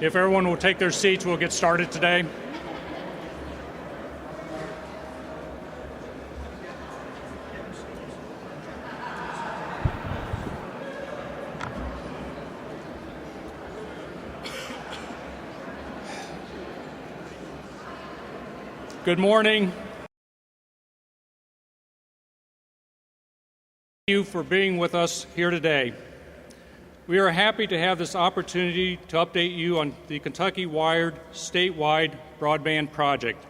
If everyone will take their seats, we'll get started today. Good morning. Thank you for being with us here today. We are happy to have this opportunity to update you on the KentuckyWired statewide broadband project.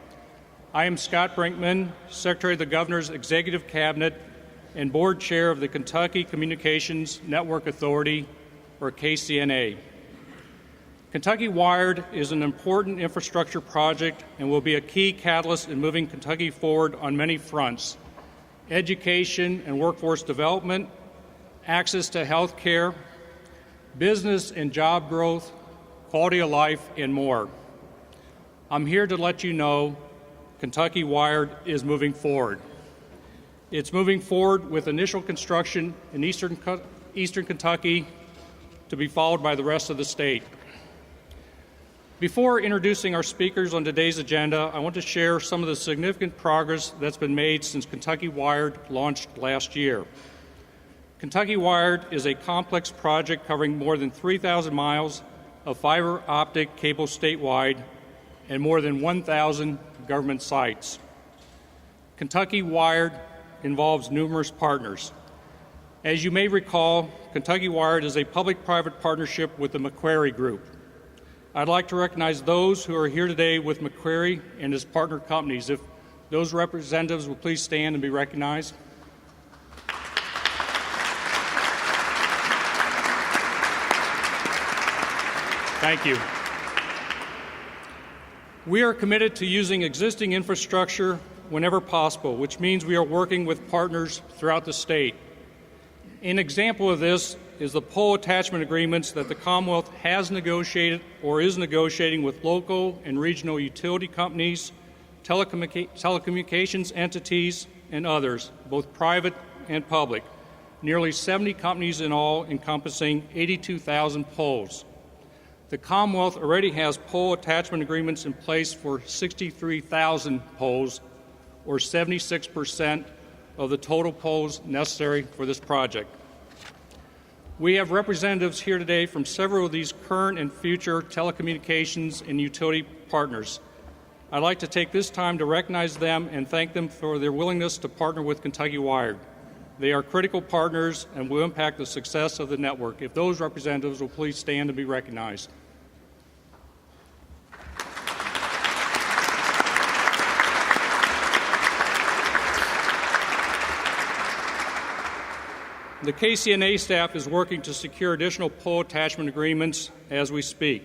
I am Scott Brinkman, Secretary of the Governor's Executive Cabinet and Board Chair of the Kentucky Communications Network Authority, or KCNA. KentuckyWired is an important infrastructure project and will be a key catalyst in moving Kentucky forward on many fronts: education and workforce development, access to health care, business and job growth, quality of life, and more. I'm here to let you know KentuckyWired is moving forward. It's moving forward with initial construction in eastern Kentucky to be followed by the rest of the state. Before introducing our speakers on today's agenda, I want to share some of the significant progress that's been made since KentuckyWired launched last year. KentuckyWired is a complex project covering more than 3,000 miles of fiber optic cable statewide and more than 1,000 government sites. KentuckyWired involves numerous partners. As you may recall, KentuckyWired is a public-private partnership with the Macquarie Group. I'd like to recognize those who are here today with Macquarie and his partner companies. If those representatives will please stand and be recognized. Thank you. We are committed to using existing infrastructure whenever possible, which means we are working with partners throughout the state. An example of this is the pole attachment agreements that the Commonwealth has negotiated or is negotiating with local and regional utility companies, telecommunications entities, and others, both private and public. Nearly 70 companies in all, encompassing 82,000 poles. The Commonwealth already has pole attachment agreements in place for 63,000 poles, or 76% of the total poles necessary for this project. We have representatives here today from several of these current and future telecommunications and utility partners. I'd like to take this time to recognize them and thank them for their willingness to partner with KentuckyWired. They are critical partners and will impact the success of the network. If those representatives will please stand and be recognized. The KCNA staff is working to secure additional pole attachment agreements as we speak.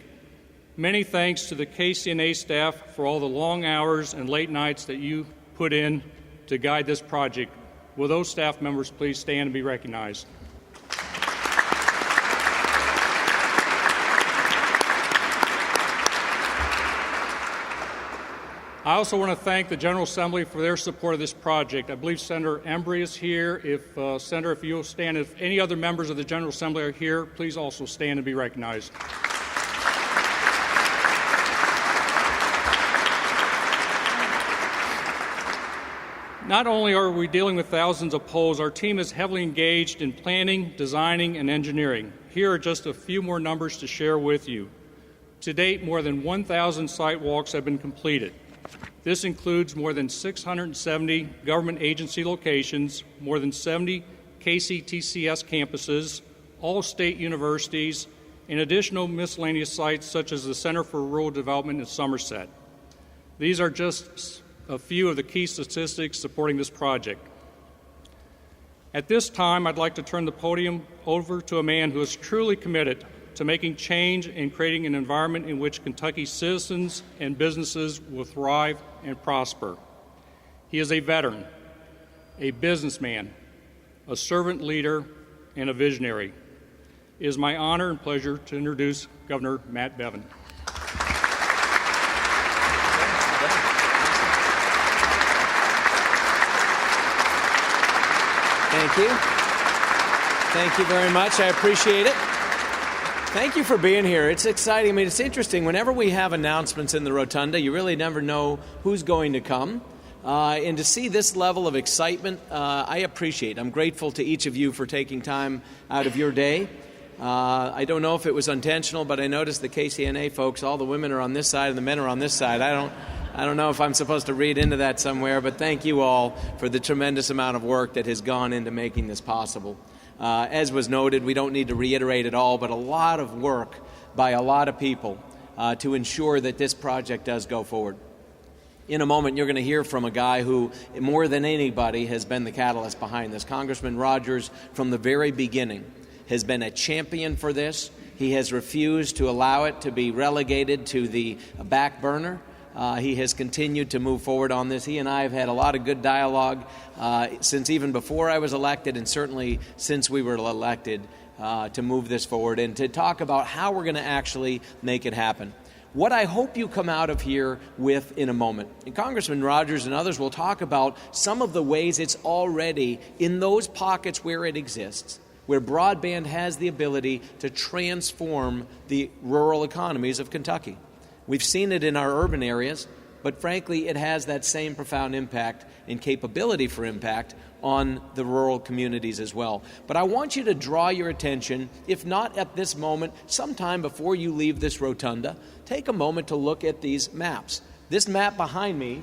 Many thanks to the KCNA staff for all the long hours and late nights that you put in to guide this project. Will those staff members please stand and be recognized? I also want to thank the General Assembly for their support of this project. I believe Senator Embry is here. Senator, if you'll stand. If any other members of the General Assembly are here, please also stand and be recognized. Not only are we dealing with thousands of poles, our team is heavily engaged in planning, designing, and engineering. Here are just a few more numbers to share with you. To date, more than 1,000 site walks have been completed. This includes more than 670 government agency locations, more than 70 KCTCS campuses, all state universities, and additional miscellaneous sites such as the Center for Rural Development in Somerset. These are just a few of the key statistics supporting this project. At this time, I'd like to turn the podium over to a man who is truly committed to making change and creating an environment in which Kentucky's citizens and businesses will thrive and prosper. He is a veteran, a businessman, a servant leader, and a visionary. It is my honor and pleasure to introduce Governor Matt Bevin. Thank you. Thank you very much. I appreciate it. Thank you for being here. It's exciting. I mean, it's interesting. Whenever we have announcements in the Rotunda, you really never know who's going to come. And to see this level of excitement, I appreciate. I'm grateful to each of you for taking time out of your day. I don't know if it was intentional, but I noticed the KCNA folks, all the women are on this side and the men are on this side. I don't know if I'm supposed to read into that somewhere, but thank you all for the tremendous amount of work that has gone into making this possible. As was noted, we don't need to reiterate it all, but a lot of work by a lot of people to ensure that this project does go forward. In a moment, you're going to hear from a guy who, more than anybody, has been the catalyst behind this. Congressman Rogers, from the very beginning, has been a champion for this. He has refused to allow it to be relegated to the back burner. He has continued to move forward on this. He and I have had a lot of good dialogue since even before I was elected, and certainly since we were elected, to move this forward and to talk about how we're going to actually make it happen. What I hope you come out of here with in a moment, and Congressman Rogers and others will talk about some of the ways it's already in those pockets where it exists, where broadband has the ability to transform the rural economies of Kentucky. We've seen it in our urban areas, but frankly, it has that same profound impact and capability for impact on the rural communities as well. But I want you to draw your attention, if not at this moment, sometime before you leave this rotunda, take a moment to look at these maps. This map behind me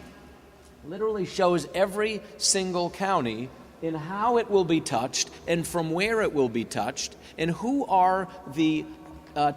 literally shows every single county in how it will be touched and from where it will be touched and who are the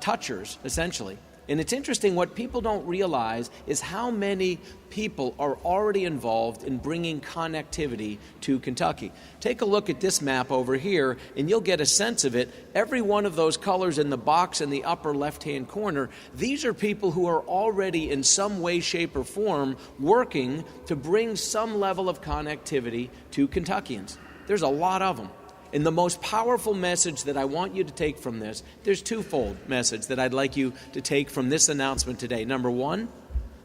touchers, essentially. And it's interesting, what people don't realize is how many people are already involved in bringing connectivity to Kentucky. Take a look at this map over here, and you'll get a sense of it. Every one of those colors in the box in the upper left-hand corner, these are people who are already in some way, shape, or form working to bring some level of connectivity to Kentuckians. There's a lot of them. And the most powerful message that I want you to take from this, there's twofold message that I'd like you to take from this announcement today. Number one,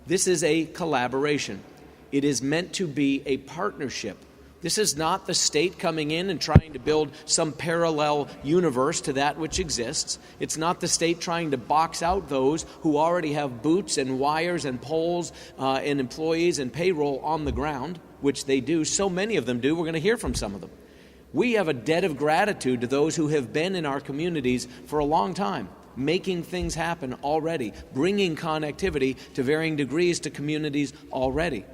this is a collaboration. It is meant to be a partnership. This is not the state coming in and trying to build some parallel universe to that which exists. It's not the state trying to box out those who already have boots and wires and poles and employees and payroll on the ground, which they do. So many of them do. We're going to hear from some of them. We have a debt of gratitude to those who have been in our communities for a long time, making things happen already, bringing connectivity to varying degrees to communities already.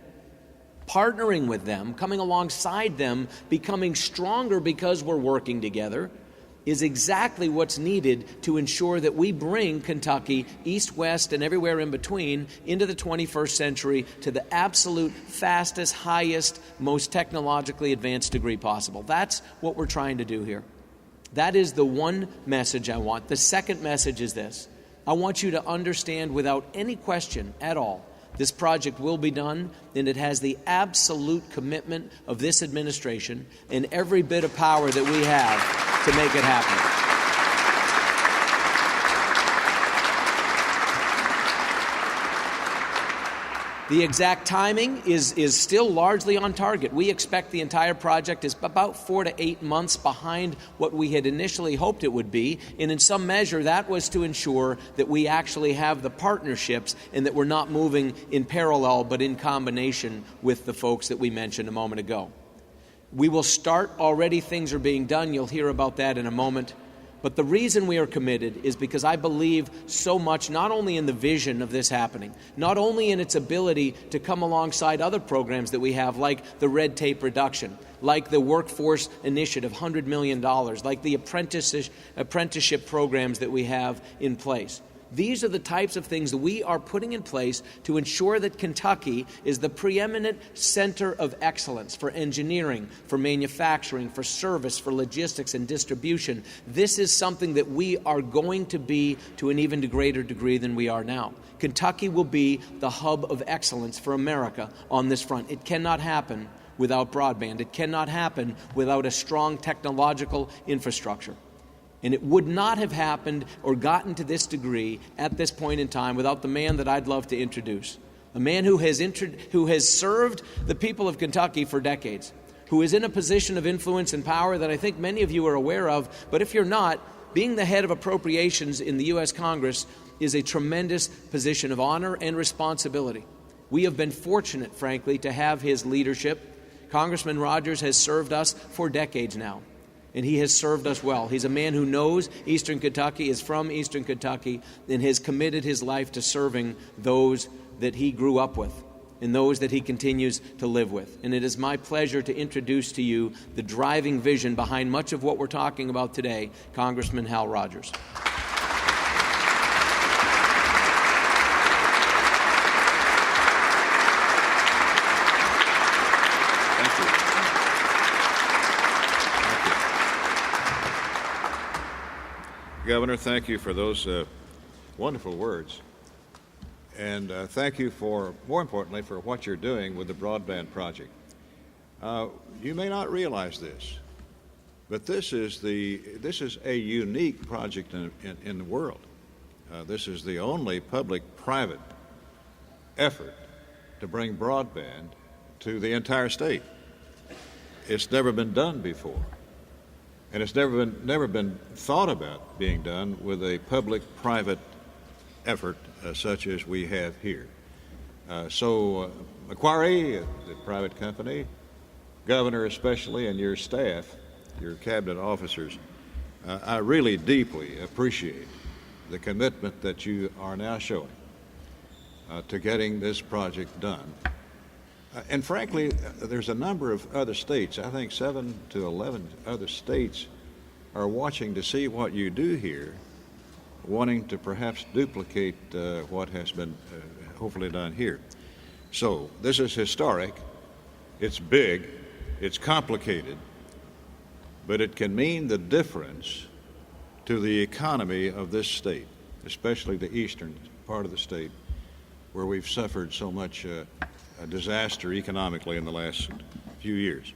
Partnering with them, coming alongside them, becoming stronger because we're working together, is exactly what's needed to ensure that we bring Kentucky, east, west, and everywhere in between, into the 21st century to the absolute fastest, highest, most technologically advanced degree possible. That's what we're trying to do here. That is the one message I want. The second message is this. I want you to understand without any question at all, this project will be done, and it has the absolute commitment of this administration and every bit of power that we have to make it happen. The exact timing is still largely on target. We expect the entire project is about 4 to 8 months behind what we had initially hoped it would be, and in some measure that was to ensure that we actually have the partnerships and that we're not moving in parallel but in combination with the folks that we mentioned a moment ago. We will start already. Things are being done. You'll hear about that in a moment. But the reason we are committed is because I believe so much not only in the vision of this happening, not only in its ability to come alongside other programs that we have, like the red tape reduction, like the workforce initiative, $100 million, like the apprenticeship programs that we have in place. These are the types of things that we are putting in place to ensure that Kentucky is the preeminent center of excellence for engineering, for manufacturing, for service, for logistics and distribution. This is something that we are going to be to an even greater degree than we are now. Kentucky will be the hub of excellence for America on this front. It cannot happen without broadband. It cannot happen without a strong technological infrastructure. And it would not have happened or gotten to this degree at this point in time without the man that I'd love to introduce. A man who has served the people of Kentucky for decades, who is in a position of influence and power that I think many of you are aware of, but if you're not, being the head of appropriations in the U.S. Congress is a tremendous position of honor and responsibility. We have been fortunate, frankly, to have his leadership. Congressman Rogers has served us for decades now, and he has served us well. He's a man who knows Eastern Kentucky, is from Eastern Kentucky, and has committed his life to serving those that he grew up with and those that he continues to live with. And it is my pleasure to introduce to you the driving vision behind much of what we're talking about today, Congressman Hal Rogers. Governor, thank you for those wonderful words. And thank you for, more importantly, for what you're doing with the broadband project. You may not realize this, but this is a unique project in the world. This is the only public-private effort to bring broadband to the entire state. It's never been done before. And it's never been thought about being done with a public-private effort such as we have here. Macquarie, the private company, Governor especially, and your staff, your cabinet officers, I really deeply appreciate the commitment that you are now showing to getting this project done. And frankly, there's a number of other states, I think 7 to 11 other states are watching to see what you do here, wanting to perhaps duplicate what has been hopefully done here. So this is historic, it's big, it's complicated, but it can mean the difference to the economy of this state, especially the eastern part of the state, where we've suffered so much a disaster economically in the last few years.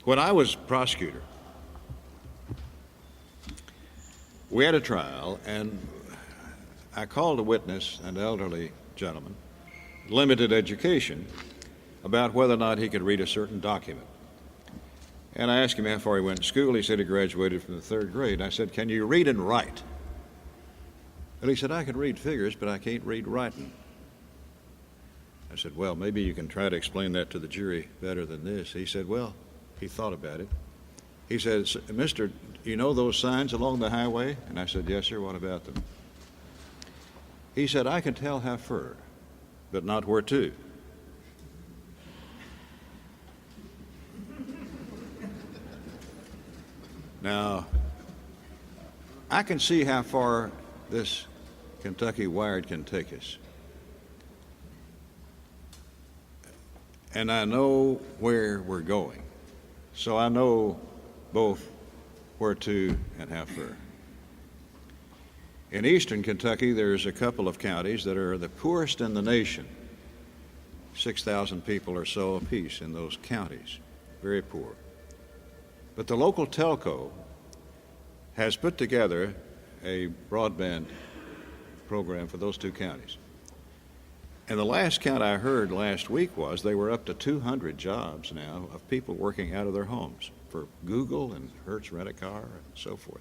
When I was prosecutor, we had a trial, and I called a witness, an elderly gentleman, limited education, about whether or not he could read a certain document. And I asked him how far he went to school. He said he graduated from the 3rd grade. I said, "Can you read and write?" And he said, "I can read figures, but I can't read writing." I said, "Well, maybe you can try to explain that to the jury better than this." He said, well, he thought about it. He said, "Mister, you know those signs along the highway?" And I said, "Yes, sir. What about them?" He said, "I can tell how far, but not where to." Now, I can see how far this KentuckyWired can take us. And I know where we're going. So I know both where to and how far. In eastern Kentucky, there's a couple of counties that are the poorest in the nation. 6,000 people or so apiece in those counties, very poor. But the local telco has put together a broadband program for those two counties. And the last count I heard last week was they were up to 200 jobs now of people working out of their homes for Google and Hertz Rent-A-Car and so forth.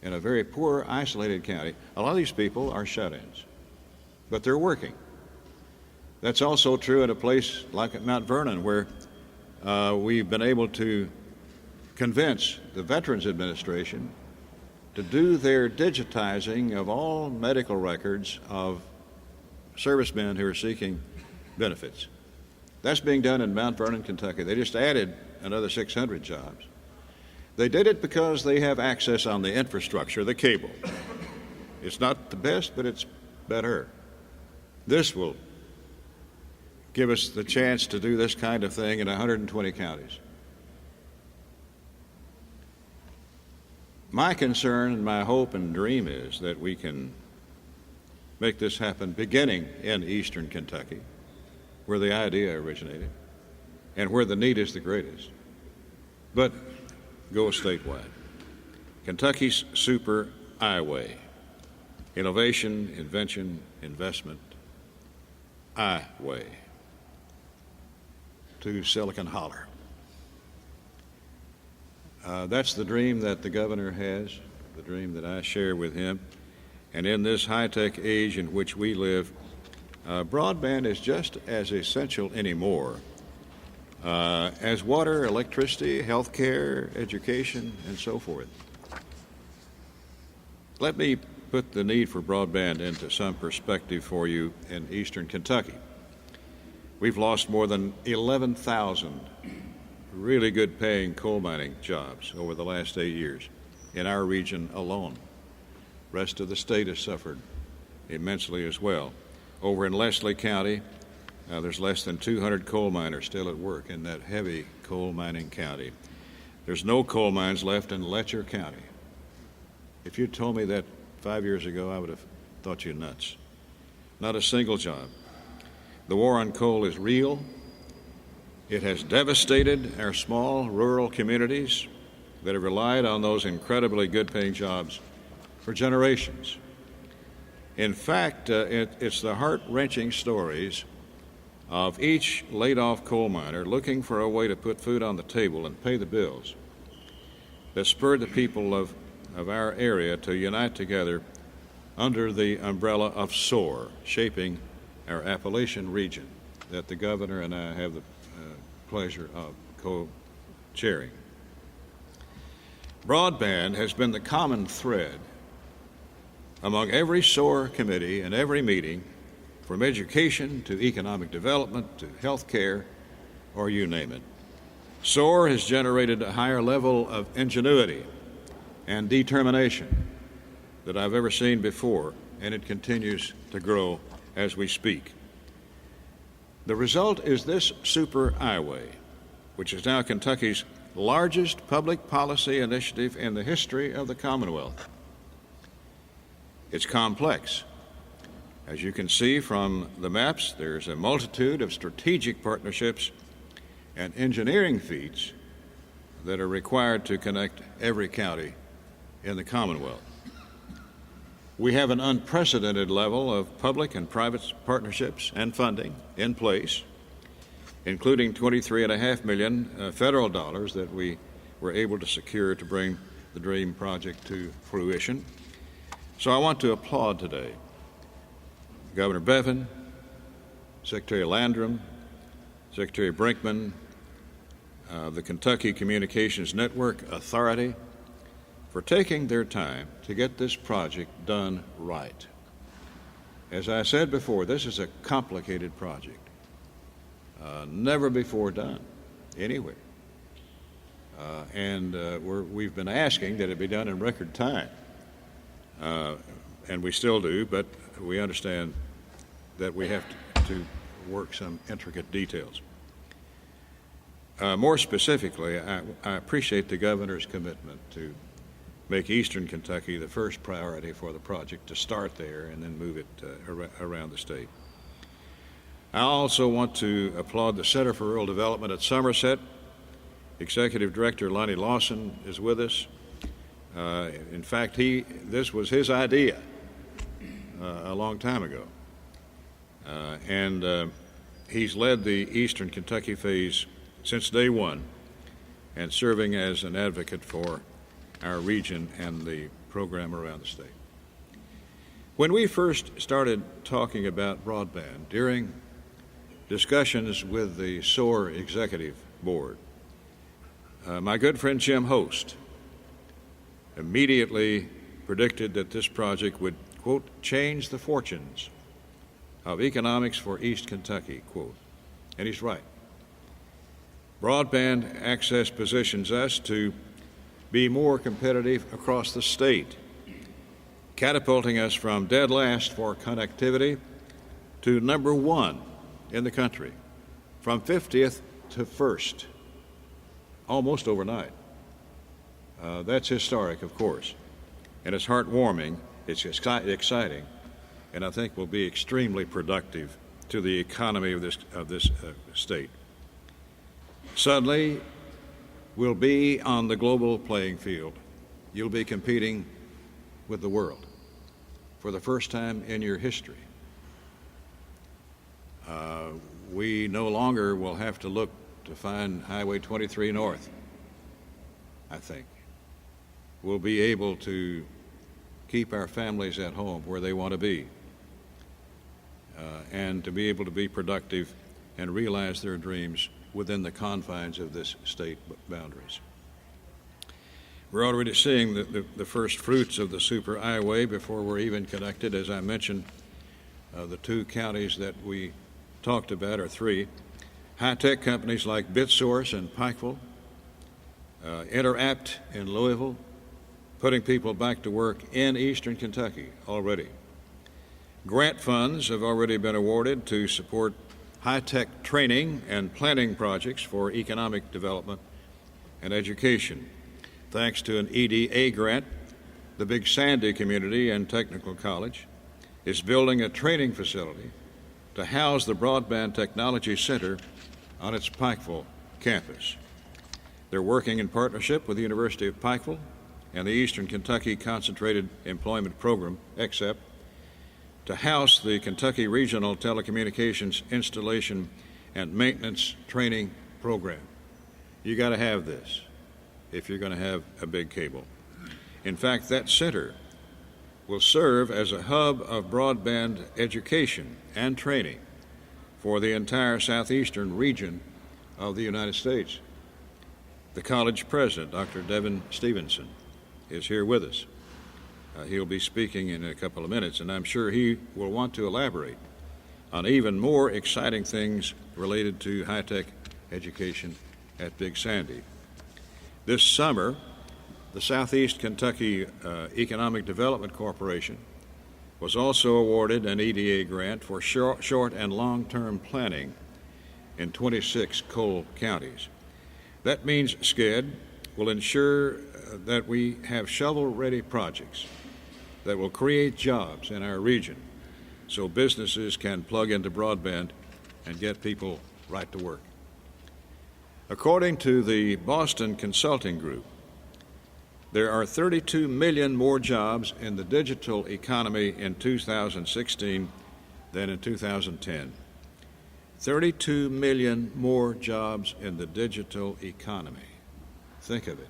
In a very poor, isolated county, a lot of these people are shut-ins, but they're working. That's also true in a place like at Mount Vernon, where we've been able to convince the Veterans Administration to do their digitizing of all medical records of servicemen who are seeking benefits. That's being done in Mount Vernon, Kentucky. They just added another 600 jobs. They did it because they have access on the infrastructure, the cable. It's not the best, but it's better. This will give us the chance to do this kind of thing in 120 counties. My concern and my hope and dream is that we can make this happen beginning in eastern Kentucky, where the idea originated and where the need is the greatest, but go statewide. Kentucky's super I-way, innovation, invention, investment, I-way to Silicon Holler. That's the dream that the governor has, the dream that I share with him. And in this high-tech age in which we live, broadband is just as essential anymore as water, electricity, health care, education, and so forth. Let me put the need for broadband into some perspective for you in eastern Kentucky. We've lost more than 11,000 really good paying coal mining jobs over the last 8 years in our region alone. Rest of the state has suffered immensely as well. Over in Leslie County, there's less than 200 coal miners still at work in that heavy coal mining county. There's no coal mines left in Letcher County. If you'd told me that 5 years ago, I would have thought you nuts. Not a single job. The war on coal is real. It has devastated our small rural communities that have relied on those incredibly good-paying jobs for generations. In fact, it's the heart-wrenching stories of each laid-off coal miner looking for a way to put food on the table and pay the bills that spurred the people of our area to unite together under the umbrella of SOAR, shaping our Appalachian region that the governor and I have the pleasure of co-chairing. Broadband has been the common thread among every SOAR committee and every meeting, from education to economic development to health care, or you name it. SOAR has generated a higher level of ingenuity and determination that I've ever seen before, and it continues to grow as we speak. The result is this super highway, which is now Kentucky's largest public policy initiative in the history of the Commonwealth. It's complex. As you can see from the maps, there's a multitude of strategic partnerships and engineering feats that are required to connect every county in the Commonwealth. We have an unprecedented level of public and private partnerships and funding in place, including $23.5 million federal dollars that we were able to secure to bring the DREAM project to fruition. So I want to applaud today Governor Bevin, Secretary Landrum, Secretary Brinkman, the Kentucky Communications Network Authority, for taking their time to get this project done right. As I said before, this is a complicated project, never before done anywhere. And we've been asking that it be done in record time, and we still do, but we understand that we have to work some intricate details. More specifically, I appreciate the governor's commitment to make eastern Kentucky the first priority for the project, to start there and then move it around the state. I also want to applaud the Center for Rural Development at Somerset. Executive Director Lonnie Lawson is with us. In fact, this was his idea a long time ago. And he's led the eastern Kentucky phase since day one and serving as an advocate for our region and the program around the state. When we first started talking about broadband during discussions with the SOAR Executive Board, my good friend Jim Host immediately predicted that this project would, quote, change the fortunes of economics for East Kentucky, quote. And he's right. Broadband access positions us to be more competitive across the state, catapulting us from dead last for connectivity to number one in the country, from 50th to 1st, almost overnight. That's historic, of course, and it's heartwarming, it's exciting, and I think will be extremely productive to the economy of this state. Suddenly, we'll be on the global playing field. You'll be competing with the world for the first time in your history. We no longer will have to look to find Highway 23 North I think, we'll be able to keep our families at home where they want to be, and to be able to be productive and realize their dreams within the confines of this state boundaries. We're already seeing the first fruits of the Super Highway before we're even connected. As I mentioned, the two counties that we talked about are three. High-tech companies like BitSource in Pikeville, Interapt in Louisville, putting people back to work in eastern Kentucky already. Grant funds have already been awarded to support high-tech training and planning projects for economic development and education. Thanks to an EDA grant, the Big Sandy Community and Technical College is building a training facility to house the Broadband Technology Center on its Pikeville campus. They're working in partnership with the University of Pikeville and the Eastern Kentucky Concentrated Employment Program, EXEP, to house the Kentucky Regional Telecommunications Installation and Maintenance Training Program. You got to have this if you're going to have a big cable. In fact, that center will serve as a hub of broadband education and training for the entire southeastern region of the United States. The college president, Dr. Devin Stevenson, is here with us. He'll be speaking in a couple of minutes, and I'm sure he will want to elaborate on even more exciting things related to high-tech education at Big Sandy. This summer, the Southeast Kentucky Economic Development Corporation was also awarded an EDA grant for short and long-term planning in 26 coal counties. That means SCED will ensure that we have shovel-ready projects that will create jobs in our region so businesses can plug into broadband and get people right to work. According to the Boston Consulting Group, there are 32 million more jobs in the digital economy in 2016 than in 2010. 32 million more jobs in the digital economy. Think of it.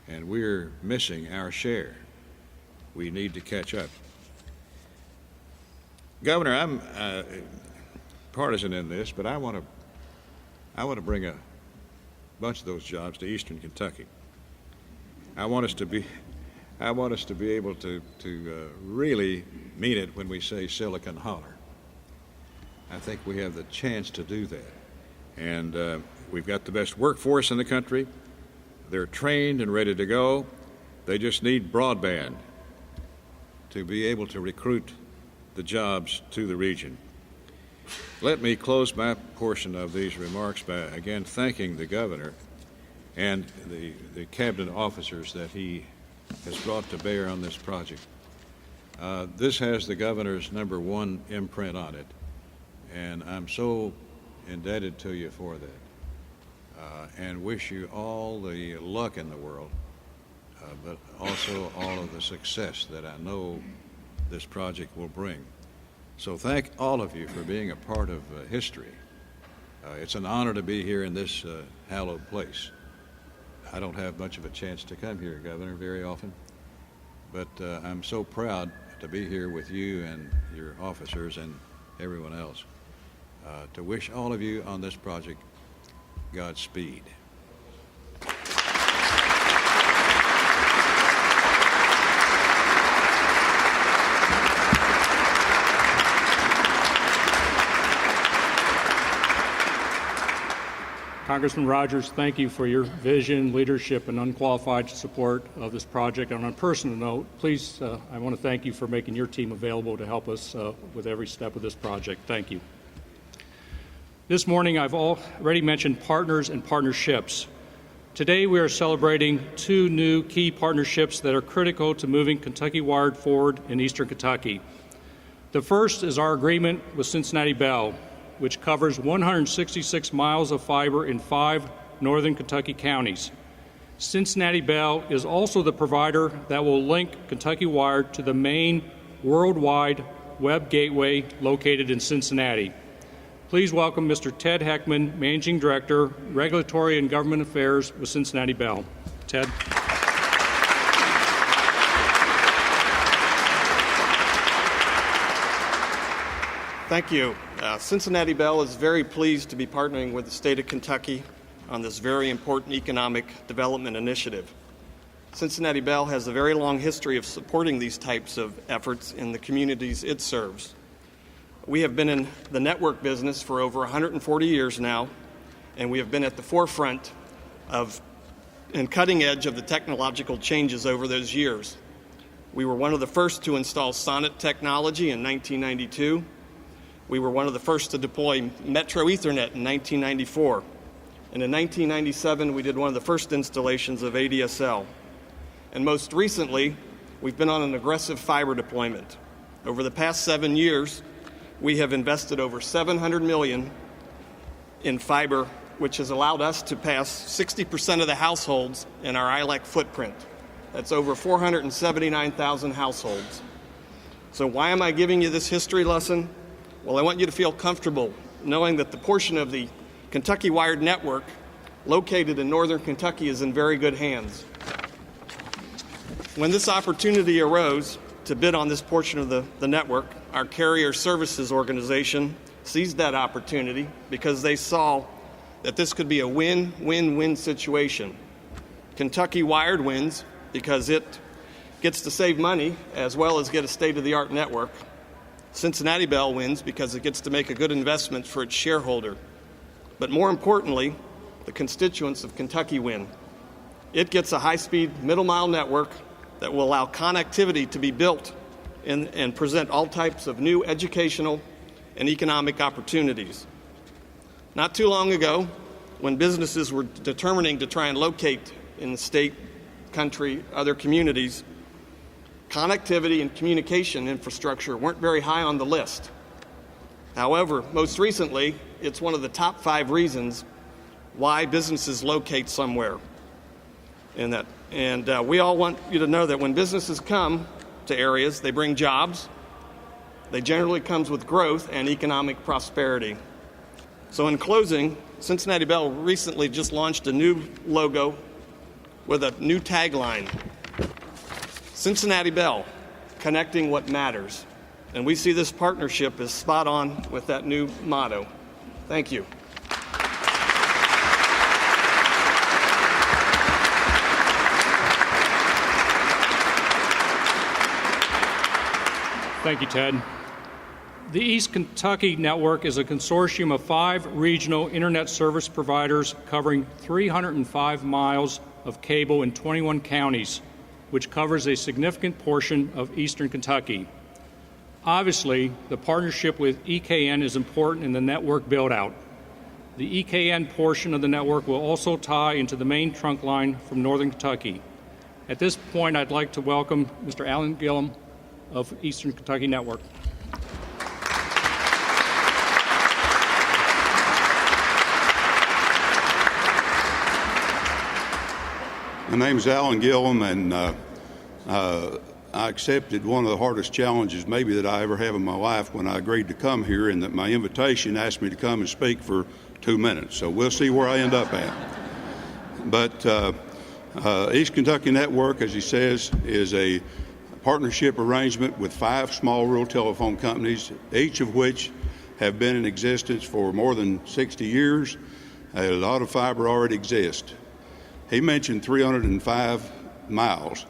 And we're missing our share. We need to catch up. Governor, I'm partisan in this, but I want to bring a bunch of those jobs to eastern Kentucky. I want us to be able to really mean it when we say Silicon Holler. I think we have the chance to do that. And we've got the best workforce in the country. They're trained and ready to go. They just need broadband to be able to recruit the jobs to the region. Let me close my portion of these remarks by again thanking the governor and the cabinet officers that he has brought to bear on this project. This has the governor's #1 imprint on it, and I'm so indebted to you for that, and wish you all the luck in the world, but also all of the success that I know this project will bring. So thank all of you for being a part of history. It's an honor to be here in this hallowed place. I don't have much of a chance to come here, Governor, very often, but I'm so proud to be here with you and your officers and everyone else, to wish all of you on this project Godspeed. Congressman Rogers, thank you for your vision, leadership, and unqualified support of this project. And on a personal note, please, I want to thank you for making your team available to help us with every step of this project. Thank you. This morning, I've already mentioned partners and partnerships. Today, we are celebrating two new key partnerships that are critical to moving KentuckyWired forward in eastern Kentucky. The first is our agreement with Cincinnati Bell, which covers 166 miles of fiber in 5 northern Kentucky counties. Cincinnati Bell is also the provider that will link KentuckyWired to the main worldwide web gateway located in Cincinnati. Please welcome Mr. Ted Heckman, Managing Director, Regulatory and Government Affairs with Cincinnati Bell. Ted. Ted. Thank you. Cincinnati Bell is very pleased to be partnering with the state of Kentucky on this very important economic development initiative. Cincinnati Bell has a very long history of supporting these types of efforts in the communities it serves. We have been in the network business for over 140 years now, and we have been at the forefront of and cutting edge of the technological changes over those years. We were one of the first to install SONET technology in 1992. We were one of the first to deploy Metro Ethernet in 1994. And in 1997, we did one of the first installations of ADSL. And most recently, we've been on an aggressive fiber deployment. Over the past 7 years, we have invested over $700 million in fiber, which has allowed us to pass 60% of the households in our ILEC footprint. That's over 479,000 households. So why am I giving you this history lesson? Well, I want you to feel comfortable knowing that the portion of the KentuckyWired network located in northern Kentucky is in very good hands. When this opportunity arose to bid on this portion of the network, our carrier services organization seized that opportunity because they saw that this could be a win-win-win situation. KentuckyWired wins because it gets to save money as well as get a state-of-the-art network. Cincinnati Bell wins because it gets to make a good investment for its shareholder. But more importantly, the constituents of Kentucky win. It gets a high-speed middle-mile network that will allow connectivity to be built and present all types of new educational and economic opportunities. Not too long ago, when businesses were determining to try and locate in the state, country, other communities, connectivity and communication infrastructure weren't very high on the list. However, most recently, it's one of the top 5 reasons why businesses locate somewhere. And we all want you to know that when businesses come to areas, they bring jobs. They generally comes with growth and economic prosperity. So in closing, Cincinnati Bell recently just launched a new logo with a new tagline. Cincinnati Bell, connecting what matters. And we see this partnership as spot on with that new motto. Thank you. Thank you, Ted. The East Kentucky Network is a consortium of 5 regional internet service providers covering 305 miles of cable in 21 counties, which covers a significant portion of eastern Kentucky. Obviously, the partnership with EKN is important in the network build-out. The EKN portion of the network will also tie into the main trunk line from northern Kentucky. At this point, I'd like to welcome Mr. Alan Gillum of Eastern Kentucky Network. My name is Alan Gillum, and I accepted one of the hardest challenges maybe that I ever have in my life when I agreed to come here, and that my invitation asked me to come and speak for 2 minutes. So we'll see where I end up at. But East Kentucky Network, as he says, is a partnership arrangement with 5 small rural telephone companies, each of which have been in existence for more than 60 years. A lot of fiber already exists. He mentioned 305 miles.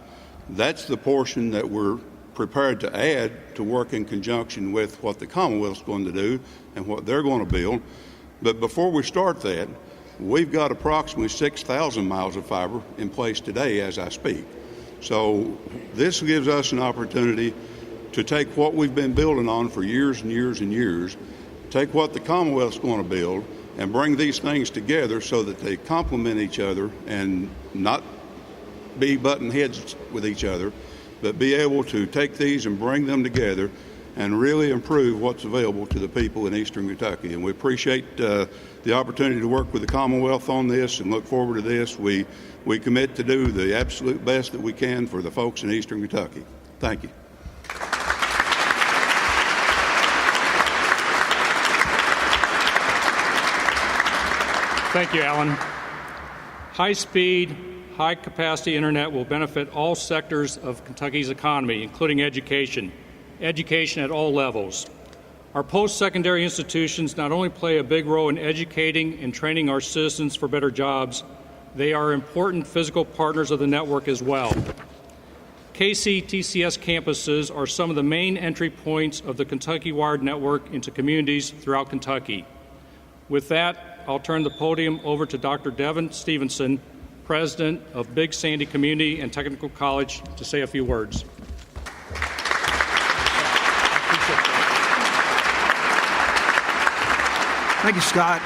That's the portion that we're prepared to add to work in conjunction with what the Commonwealth's going to do and what they're going to build. But before we start that, we've got approximately 6,000 miles of fiber in place today as I speak. So this gives us an opportunity to take what we've been building on for years and years and years, take what the Commonwealth's going to build, and bring these things together so that they complement each other and not be butting heads with each other, but be able to take these and bring them together and really improve what's available to the people in Eastern Kentucky. And we appreciate the opportunity to work with the Commonwealth on this and look forward to this. We commit to do the absolute best that we can for the folks in Eastern Kentucky. Thank you. Thank you, Alan. High-speed, high-capacity internet will benefit all sectors of Kentucky's economy, including education at all levels. Our post-secondary institutions not only play a big role in educating and training our citizens for better jobs, they are important physical partners of the network as well. KCTCS campuses are some of the main entry points of the KentuckyWired network into communities throughout Kentucky. With that, I'll turn the podium over to Dr. Devin Stevenson, President of Big Sandy Community and Technical College, to say a few words. Thank you, Scott.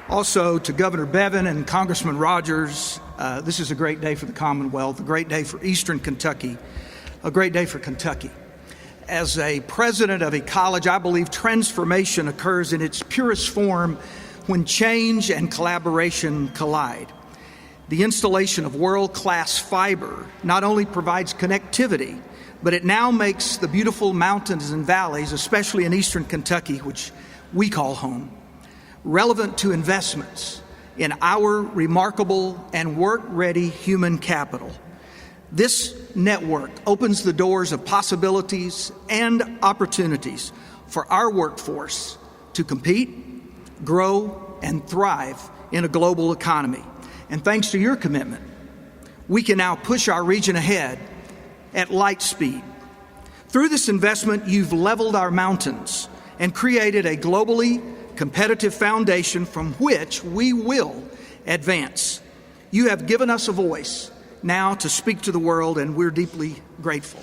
Also to Governor Bevin and Congressman Rogers, this is a great day for the Commonwealth, a great day for Eastern Kentucky, a great day for Kentucky. As a president of a college, I believe transformation occurs in its purest form when change and collaboration collide. The installation of world-class fiber not only provides connectivity, but it now makes the beautiful mountains and valleys, especially in Eastern Kentucky, which we call home, relevant to investments in our remarkable and work-ready human capital. This network opens the doors of possibilities and opportunities for our workforce to compete, grow, and thrive in a global economy. And thanks to your commitment, we can now push our region ahead at light speed. Through this investment, you've leveled our mountains and created a globally competitive foundation from which we will advance. You have given us a voice now to speak to the world, and we're deeply grateful.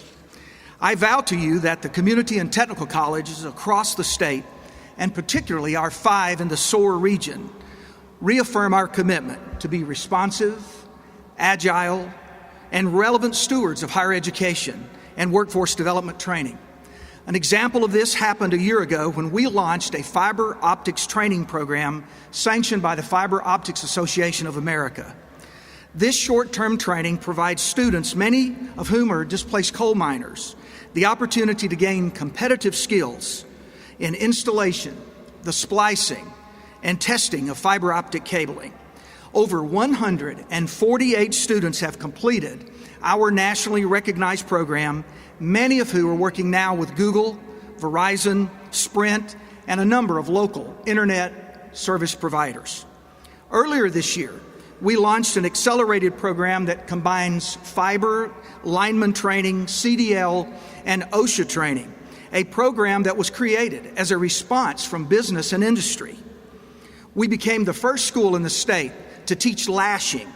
I vow to you that the community and technical colleges across the state, and particularly our 5 in the SOAR region, reaffirm our commitment to be responsive, agile, and relevant stewards of higher education and workforce development training. An example of this happened a year ago when we launched a fiber optics training program sanctioned by the Fiber Optics Association of America. This short-term training provides students, many of whom are displaced coal miners, the opportunity to gain competitive skills in installation, the splicing, and testing of fiber optic cabling. Over 148 students have completed our nationally recognized program, many of whom are working now with Google, Verizon, Sprint, and a number of local internet service providers. Earlier this year, we launched an accelerated program that combines fiber, lineman training, CDL, and OSHA training, a program that was created as a response from business and industry. We became the first school in the state to teach lashing,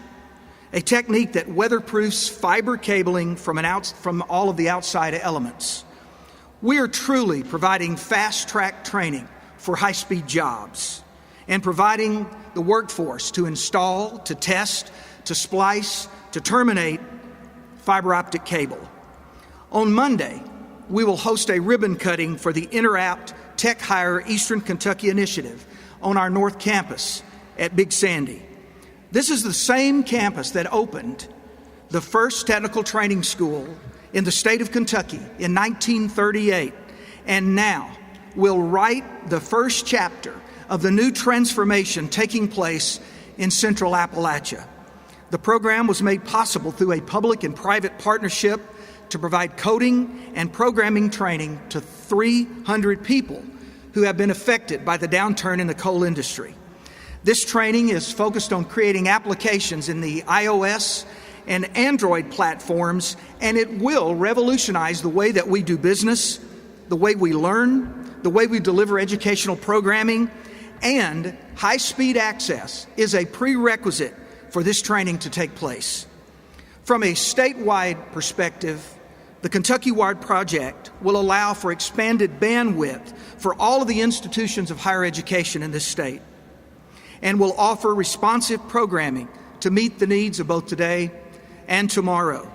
a technique that weatherproofs fiber cabling from all of the outside elements. We are truly providing fast-track training for high-speed jobs and providing the workforce to install, to test, to splice, to terminate fiber optic cable. On Monday, we will host a ribbon cutting for the Interapt Tech Hire Eastern Kentucky Initiative on our North Campus at Big Sandy. This is the same campus that opened the first technical training school in the state of Kentucky in 1938, and now will write the first chapter of the new transformation taking place in Central Appalachia. The program was made possible through a public and private partnership to provide coding and programming training to 300 people who have been affected by the downturn in the coal industry. This training is focused on creating applications in the iOS and Android platforms, and it will revolutionize the way that we do business, the way we learn, the way we deliver educational programming, and high-speed access is a prerequisite for this training to take place. From a statewide perspective, the KentuckyWired project will allow for expanded bandwidth for all of the institutions of higher education in this state, and will offer responsive programming to meet the needs of both today and tomorrow.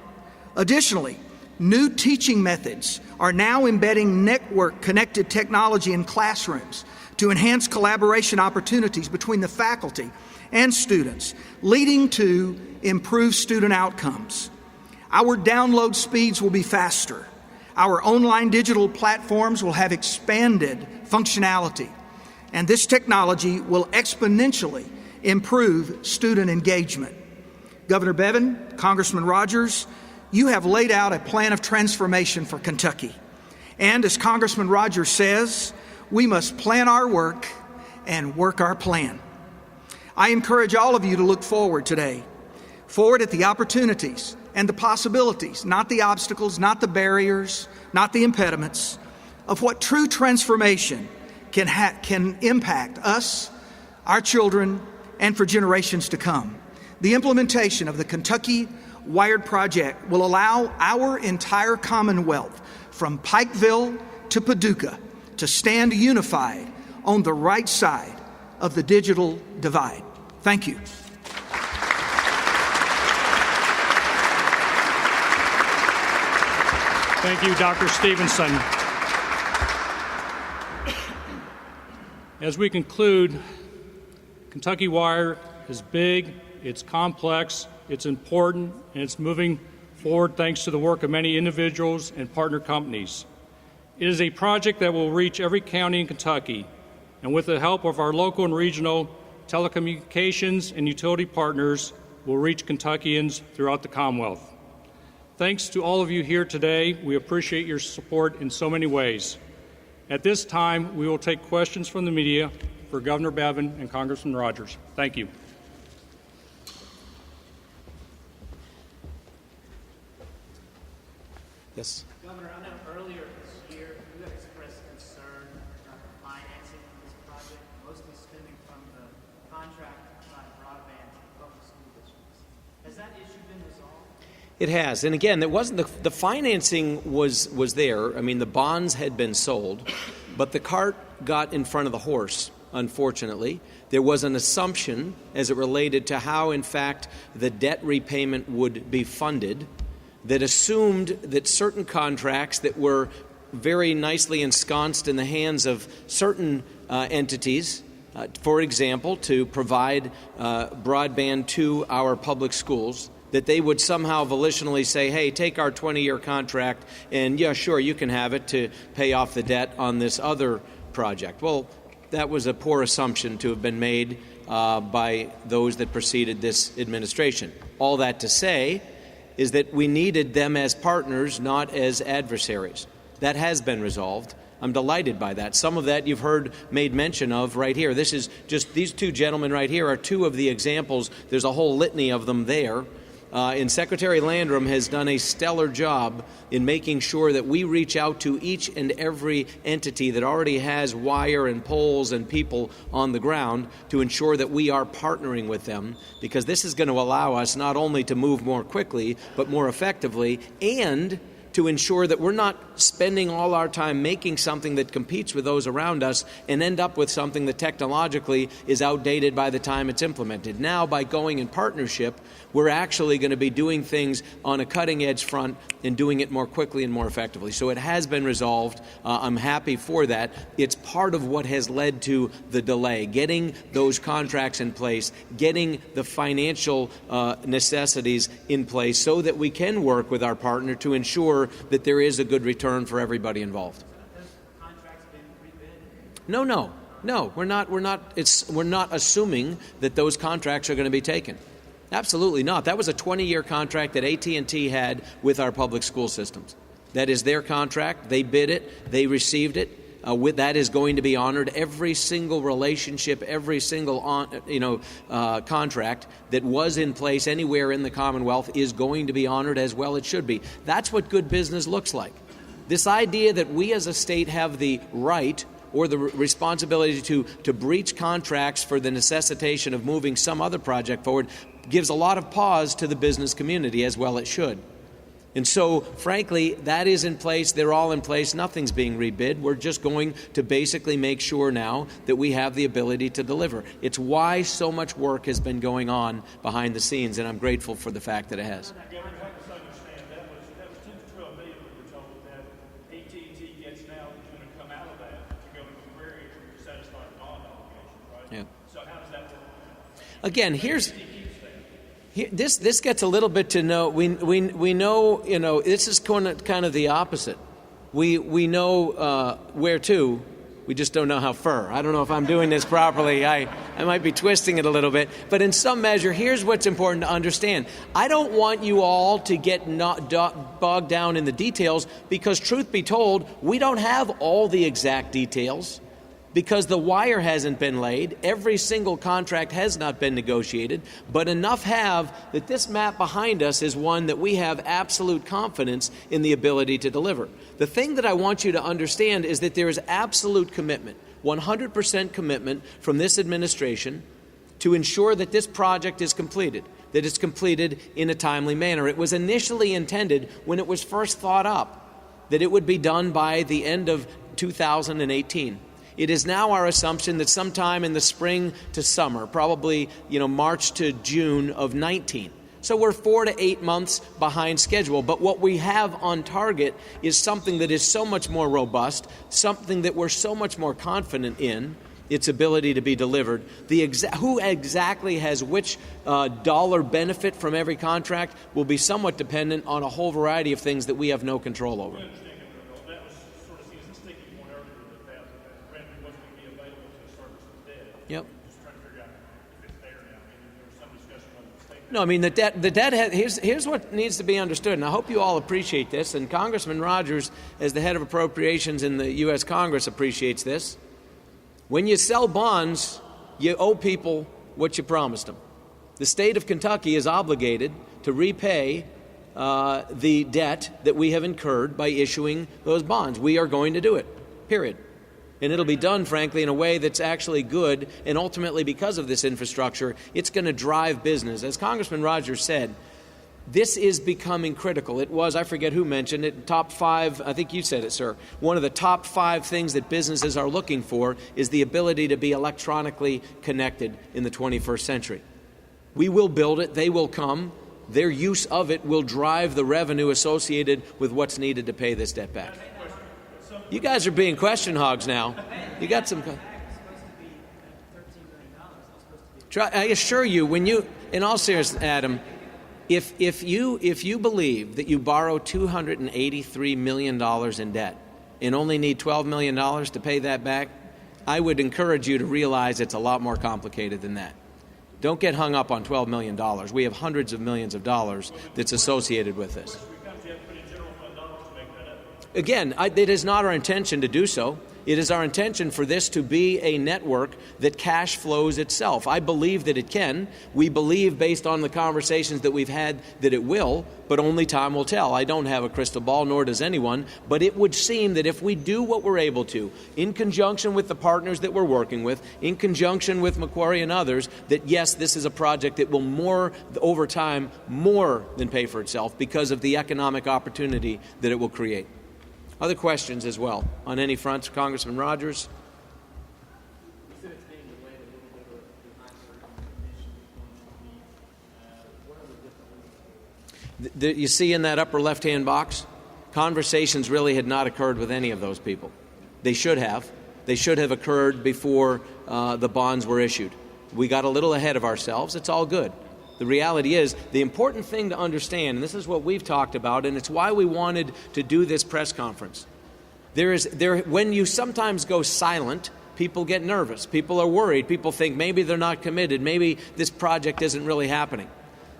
Additionally, new teaching methods are now embedding network-connected technology in classrooms to enhance collaboration opportunities between the faculty and students, leading to improved student outcomes. Our download speeds will be faster. Our online digital platforms will have expanded functionality, and this technology will exponentially improve student engagement. Governor Bevin, Congressman Rogers, you have laid out a plan of transformation for Kentucky. And as Congressman Rogers says, we must plan our work and work our plan. I encourage all of you to look forward today, forward at the opportunities and the possibilities, not the obstacles, not the barriers, not the impediments, of what true transformation can impact us, our children, and for generations to come. The implementation of the KentuckyWired project will allow our entire Commonwealth, from Pikeville to Paducah, to stand unified on the right side of the digital divide. Thank you. Thank you, Dr. Stevenson. As we conclude, KentuckyWired is big, it's complex, it's important, and it's moving forward thanks to the work of many individuals and partner companies. It is a project that will reach every county in Kentucky, and with the help of our local and regional telecommunications and utility partners, will reach Kentuckians throughout the Commonwealth. Thanks to all of you here today. We appreciate your support in so many ways. At this time, we will take questions from the media for Governor Bevin and Congressman Rogers. Thank you. Yes. Governor, I know earlier this year you had expressed concern about the financing of this project, mostly stemming from the contract to provide broadband to public school districts. Has that issue been resolved? It has. And again, it wasn't the financing was there. I mean, the bonds had been sold, but the cart got in front of the horse, unfortunately. There was an assumption as it related to how, in fact, the debt repayment would be funded that assumed that certain contracts that were very nicely ensconced in the hands of certain entities, for example, to provide broadband to our public schools, that they would somehow volitionally say, hey, take our 20-year contract and, yeah, sure, you can have it to pay off the debt on this other project. Well, that was a poor assumption to have been made by those that preceded this administration. All that to say is that we needed them as partners, not as adversaries. That has been resolved. I'm delighted by that. Some of that you've heard made mention of right here. This is just, these two gentlemen right here are two of the examples. There's a whole litany of them there. And Secretary Landrum has done a stellar job in making sure that we reach out to each and every entity that already has wire and poles and people on the ground to ensure that we are partnering with them, because this is going to allow us not only to move more quickly, but more effectively, and to ensure that we're not spending all our time making something that competes with those around us and end up with something that technologically is outdated by the time it's implemented. Now, by going in partnership, we're actually going to be doing things on a cutting-edge front and doing it more quickly and more effectively. So it has been resolved. I'm happy for that. It's part of what has led to the delay, getting those contracts in place, getting the financial necessities in place so that we can work with our partner to ensure that there is a good return for everybody involved. Have contracts been rebid? No. We're not assuming that those contracts are going to be taken. Absolutely not. That was a 20-year contract that AT&T had with our public school systems. That is their contract. They bid it. They received it. That is going to be honored. Every single relationship, every single contract that was in place anywhere in the Commonwealth is going to be honored, as well it should be. That's what good business looks like. This idea that we as a state have the right or the responsibility to breach contracts for the necessitation of moving some other project forward gives a lot of pause to the business community, as well it should. And so, frankly, that is in place. They're all in place. Nothing's being rebid. We're just going to basically make sure now that we have the ability to deliver. It's why so much work has been going on behind the scenes, and I'm grateful for the fact that it has. Governor, help us understand, that was 10 to 12 million we were told that AT&T gets now that's going to come out of that to go to query to satisfy the bond obligation, right? Yeah. So how does that work? Again, this gets a little bit to know. We know, this is kind of the opposite. We know where to, We just don't know how far. I don't know if I'm doing this properly. I might be twisting it a little bit. But in some measure, here's what's important to understand. I don't want you all to get bogged down in the details because, truth be told, we don't have all the exact details because the wire hasn't been laid. Every single contract has not been negotiated, but enough have that this map behind us is one that we have absolute confidence in the ability to deliver. The thing that I want you to understand is that there is absolute commitment, 100% commitment from this administration to ensure that this project is completed, that it's completed in a timely manner. It was initially intended, when it was first thought up, that it would be done by the end of 2018. It is now our assumption that sometime in the spring to summer, probably March to June of 19. So we're 4 to 8 months behind schedule. But what we have on target is something that is so much more robust, something that we're so much more confident in its ability to be delivered. Who exactly has which dollar benefit from every contract will be somewhat dependent on a whole variety of things that we have no control over. That was sort of seen as a sticking point earlier that revenue wasn't going to be available to service the debt. Yep. Just trying to figure out if it's there now. I mean, there was some discussion on the state. No, I mean, the debt here's what needs to be understood, and I hope you all appreciate this, and Congressman Rogers, as the head of appropriations in the U.S. Congress, appreciates this. When you sell bonds, you owe people what you promised them. The state of Kentucky is obligated to repay the debt that we have incurred by issuing those bonds. We are going to do it, period. And it'll be done, frankly, in a way that's actually good, and ultimately, because of this infrastructure, it's going to drive business. As Congressman Rogers said, this is becoming critical. It was, I forget who mentioned it, top 5, I think you said it, sir. One of the top 5 things that businesses are looking for is the ability to be electronically connected in the 21st century. We will build it. They will come. Their use of it will drive the revenue associated with what's needed to pay this debt back. You guys are being question hogs now. You got some... I assure you, when you, in all seriousness, Adam, if you believe that you borrow $283 million in debt and only need $12 million to pay that back, I would encourage you to realize it's a lot more complicated than that. Don't get hung up on $12 million. We have hundreds of millions of dollars that's associated with this. Again, it is not our intention to do so. It is our intention for this to be a network that cash flows itself. I believe that it can. We believe, based on the conversations that we've had, that it will, but only time will tell. I don't have a crystal ball, nor does anyone, but it would seem that if we do what we're able to, in conjunction with the partners that we're working with, in conjunction with Macquarie and others, that yes, this is a project that will over time, more than pay for itself because of the economic opportunity that it will create. Other questions as well on any fronts, Congressman Rogers? You said it's being delayed a little bit behind the what are the different... You see in that upper left-hand box, conversations really had not occurred with any of those people. They should have. They should have occurred before the bonds were issued. We got a little ahead of ourselves. It's all good. The reality is, the important thing to understand, and this is what we've talked about, and it's why we wanted to do this press conference. When you sometimes go silent, people get nervous. People are worried. People think maybe they're not committed. Maybe this project isn't really happening.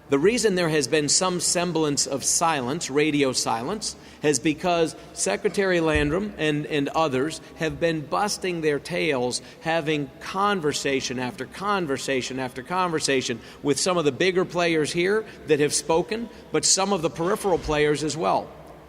The reason there has been some semblance of silence, radio silence, is because Secretary Landrum and others have been busting their tails, having conversation after conversation after conversation with some of the bigger players here that have spoken, but some of the peripheral players as well.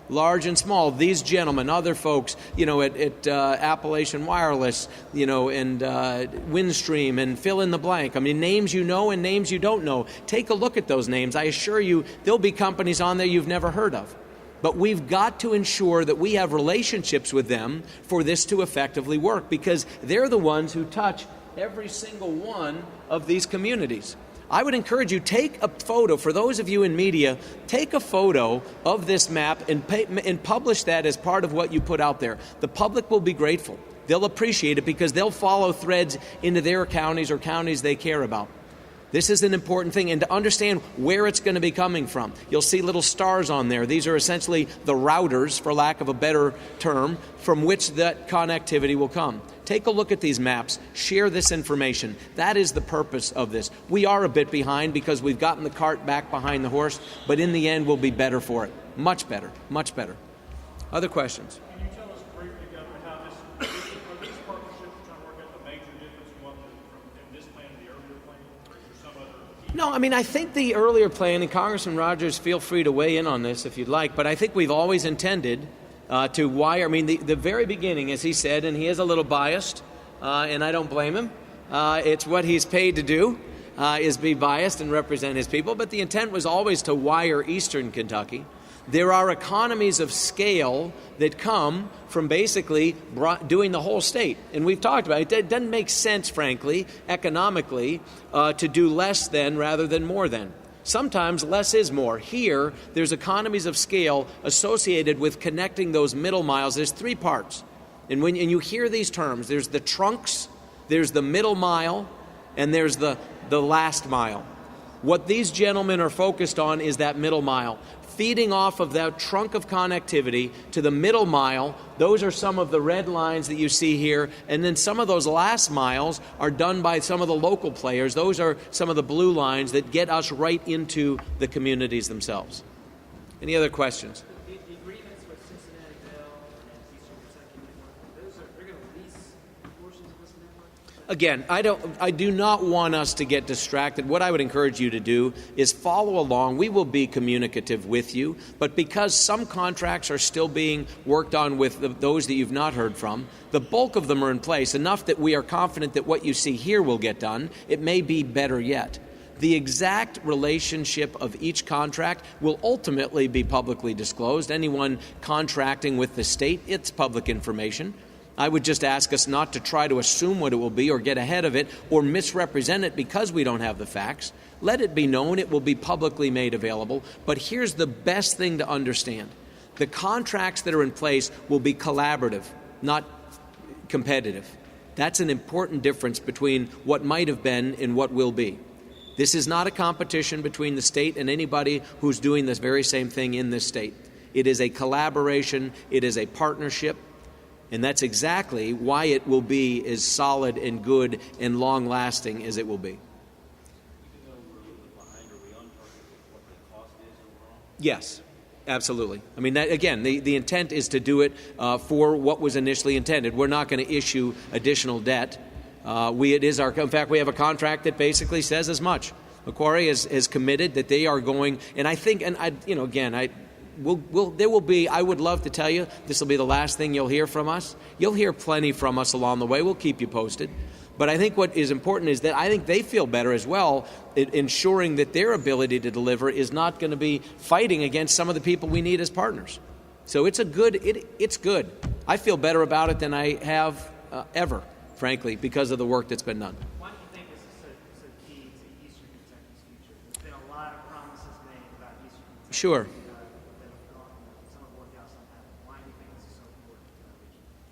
Large and small, these gentlemen, other folks, at Appalachian Wireless, and Windstream, and fill in the blank. I mean, names you know and names you don't know. Take a look at those names. I assure you, there'll be companies on there you've never heard of. But we've got to ensure that we have relationships with them for this to effectively work, because they're the ones who touch every single one of these communities. I would encourage you, take a photo. For those of you in media, take a photo of this map and publish that as part of what you put out there. The public will be grateful. They'll appreciate it because they'll follow threads into their counties or counties they care about. This is an important thing, and to understand where it's going to be coming from. You'll see little stars on there. These are essentially the routers, for lack of a better term, from which that connectivity will come. Take a look at these maps. Share this information. That is the purpose of this. We are a bit behind because we've gotten the cart back behind the horse, but in the end, we'll be better for it. Much better, much better. Other questions? Can you tell us briefly, Governor, how are these partnerships trying to work out the major difference from this plan to the earlier plan? Or is there some other? No, I mean, I think the earlier plan, and Congressman Rogers, feel free to weigh in on this if you'd like, but I think we've always intended to wire. I mean, the very beginning, as he said, and he is a little biased, and I don't blame him. It's what he's paid to do, is be biased and represent his people, but the intent was always to wire Eastern Kentucky. There are economies of scale that come from basically doing the whole state. And we've talked about it. It doesn't make sense, frankly, economically, to do less than rather than more than. Sometimes less is more. Here, there's economies of scale associated with connecting those middle miles. There's three parts. And when you hear these terms, there's the trunks, there's the middle mile, and there's the last mile. What these gentlemen are focused on is that middle mile. Feeding off of that trunk of connectivity to the middle mile, those are some of the red lines that you see here. And then some of those last miles are done by some of the local players. Those are some of the blue lines that get us right into the communities themselves. Any other questions? The agreements with Cincinnati-Bell and Eastern Kentucky, they're going to lease portions of this network? Again, I do not want us to get distracted. What I would encourage you to do is follow along. We will be communicative with you, but because some contracts are still being worked on with those that you've not heard from, the bulk of them are in place, enough that we are confident that what you see here will get done. It may be better yet. The exact relationship of each contract will ultimately be publicly disclosed. Anyone contracting with the state, it's public information. I would just ask us not to try to assume what it will be or get ahead of it or misrepresent it because we don't have the facts. Let it be known. It will be publicly made available. But here's the best thing to understand. The contracts that are in place will be collaborative, not competitive. That's an important difference between what might have been and what will be. This is not a competition between the state and anybody who's doing this very same thing in this state. It is a collaboration. It is a partnership. And that's exactly why it will be as solid and good and long-lasting as it will be. Yes, absolutely. I mean, that, again, the intent is to do it for what was initially intended. We're not going to issue additional debt. In fact, we have a contract that basically says as much. Macquarie has committed that they are going, and I think, and there will be, I would love to tell you, this will be the last thing you'll hear from us. You'll hear plenty from us along the way. We'll keep you posted. But I think what is important is that I think they feel better as well, ensuring that their ability to deliver is not going to be fighting against some of the people we need as partners. So it's good. I feel better about it than I have ever, frankly, because of the work that's been done. Why do you think this is so key to Eastern Kentucky's future? There's been a lot of promises made about Eastern Kentucky. Sure.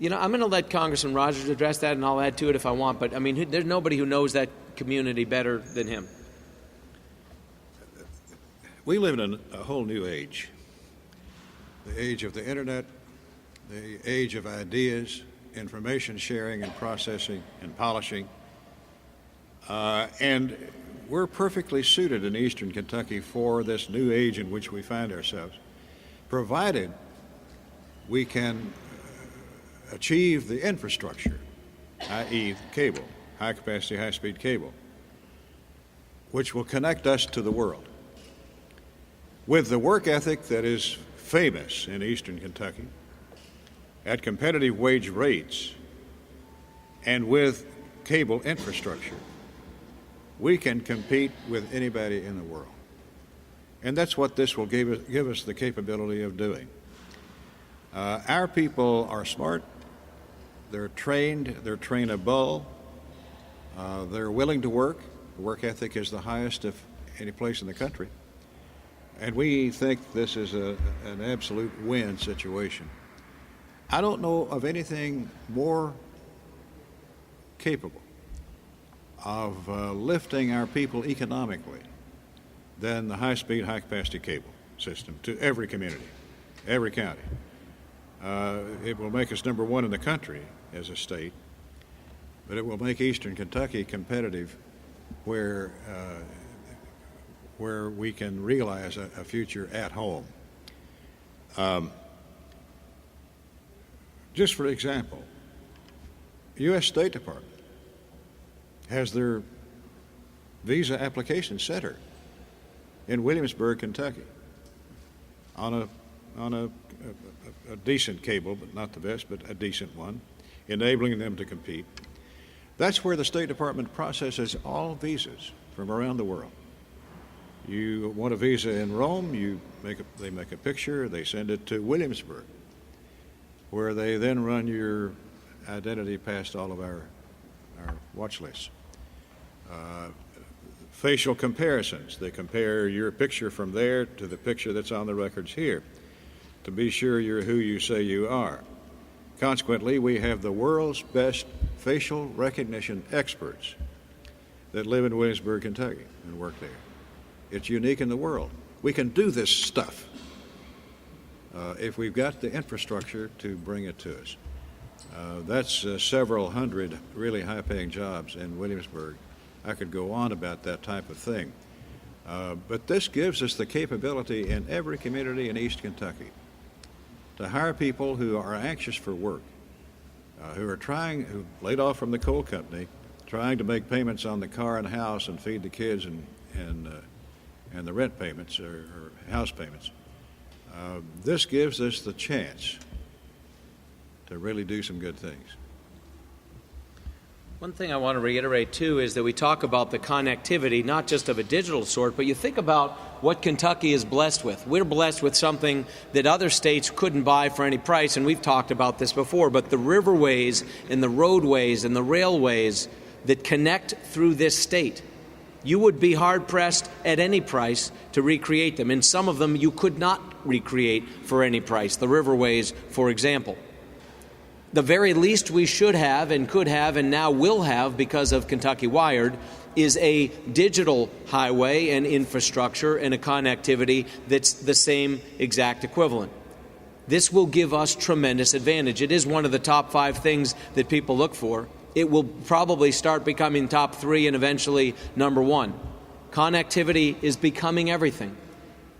I'm going to let Congressman Rogers address that, and I'll add to it if I want. But, I mean, there's nobody who knows that community better than him. We live in a whole new age. The age of the Internet, the age of ideas, information sharing and processing and polishing. And we're perfectly suited in Eastern Kentucky for this new age in which we find ourselves, provided we can achieve the infrastructure, i.e. cable, high-capacity, high-speed cable, which will connect us to the world. With the work ethic that is famous in Eastern Kentucky, at competitive wage rates, and with cable infrastructure, we can compete with anybody in the world. And that's what this will give us the capability of doing. Our people are smart, they're trained, they're trainable, they're willing to work. The work ethic is the highest of any place in the country. And we think this is an absolute win situation. I don't know of anything more capable of lifting our people economically than the high-speed, high-capacity cable system to every community, every county. It will make us number one in the country as a state. but it will make Eastern Kentucky competitive where we can realize a future at home. Just for example, U.S. State Department has their visa application center in Williamsburg, Kentucky, on a decent cable, but not the best, but a decent one, enabling them to compete. That's where the State Department processes all visas from around the world. You want a visa in Rome, they make a picture, they send it to Williamsburg, where they then run your identity past all of our watch lists. Facial comparisons. They compare your picture from there to the picture that's on the records here to be sure you're who you say you are. Consequently, we have the world's best facial recognition experts that live in Williamsburg, Kentucky, and work there. It's unique in the world. We can do this stuff if we've got the infrastructure to bring it to us. That's several hundred really high-paying jobs in Williamsburg. I could go on about that type of thing. But this gives us the capability in every community in East Kentucky to hire people who are anxious for work, who laid off from the coal company, trying to make payments on the car and house and feed the kids and the rent payments or house payments. This gives us the chance to really do some good things. One thing I want to reiterate, too, is that we talk about the connectivity, not just of a digital sort, but you think about what Kentucky is blessed with. We're blessed with something that other states couldn't buy for any price, and we've talked about this before, but the riverways and the roadways and the railways that connect through this state, you would be hard-pressed at any price to recreate them. And some of them you could not recreate for any price, the riverways, for example. The very least we should have and could have and now will have because of KentuckyWired is a digital highway and infrastructure and a connectivity that's the same exact equivalent. This will give us tremendous advantage. It is one of the top 5 things that people look for. It will probably start becoming top 3 and eventually number 1. Connectivity is becoming everything.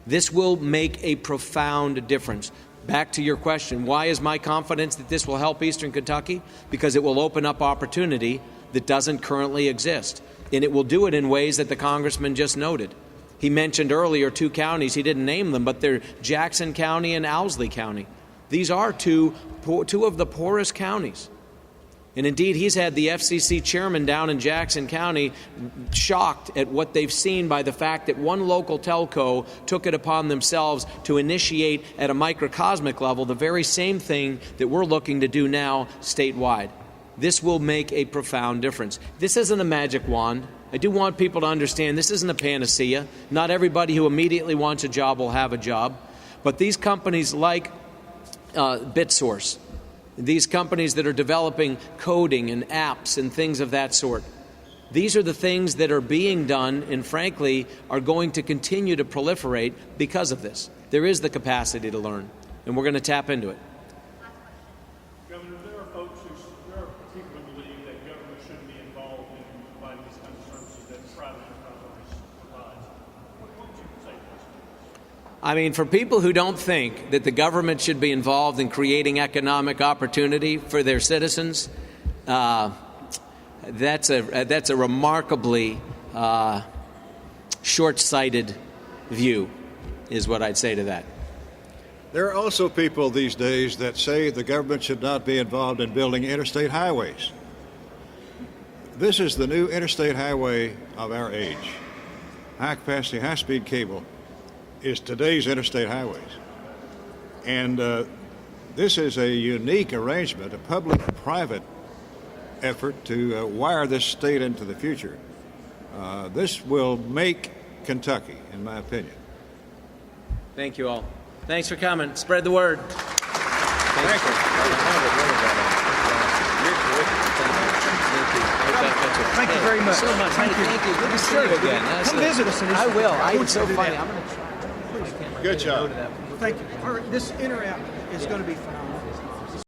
This will make a profound difference. Back to your question, why is my confidence that this will help Eastern Kentucky? Because it will open up opportunity that doesn't currently exist. And it will do it in ways that the congressman just noted. He mentioned earlier 2 counties. He didn't name them, but they're Jackson County and Owsley County. These are two of the poorest counties. And indeed, he's had the FCC chairman down in Jackson County shocked at what they've seen by the fact that one local telco took it upon themselves to initiate at a microcosmic level the very same thing that we're looking to do now statewide. This will make a profound difference. This isn't a magic wand. I do want people to understand this isn't a panacea. Not everybody who immediately wants a job will have a job. But these companies like BitSource, these companies that are developing coding and apps and things of that sort, these are the things that are being done and, frankly, are going to continue to proliferate because of this. There is the capacity to learn, and we're going to tap into it. Governor, there are people who believe that government shouldn't be involved in providing these kinds of services that private enterprise provides. What would you say to this? I mean, for people who don't think that the government should be involved in creating economic opportunity for their citizens, that's a remarkably short-sighted view, is what I'd say to that. There are also people these days that say the government should not be involved in building interstate highways. This is the new interstate highway of our age. High-capacity, high-speed cable is today's interstate highways. And this is a unique arrangement, a public-private effort to wire this state into the future. This will make Kentucky, in my opinion. Thank you all. Thanks for coming. Spread the word. Thank you. Thank you very much. So much. Thank you. Thank you. Good to see you again. Come visit us. I will. It's so do funny. that. I'm going to try. Good job. Thank you. All right, this interact is going to be phenomenal.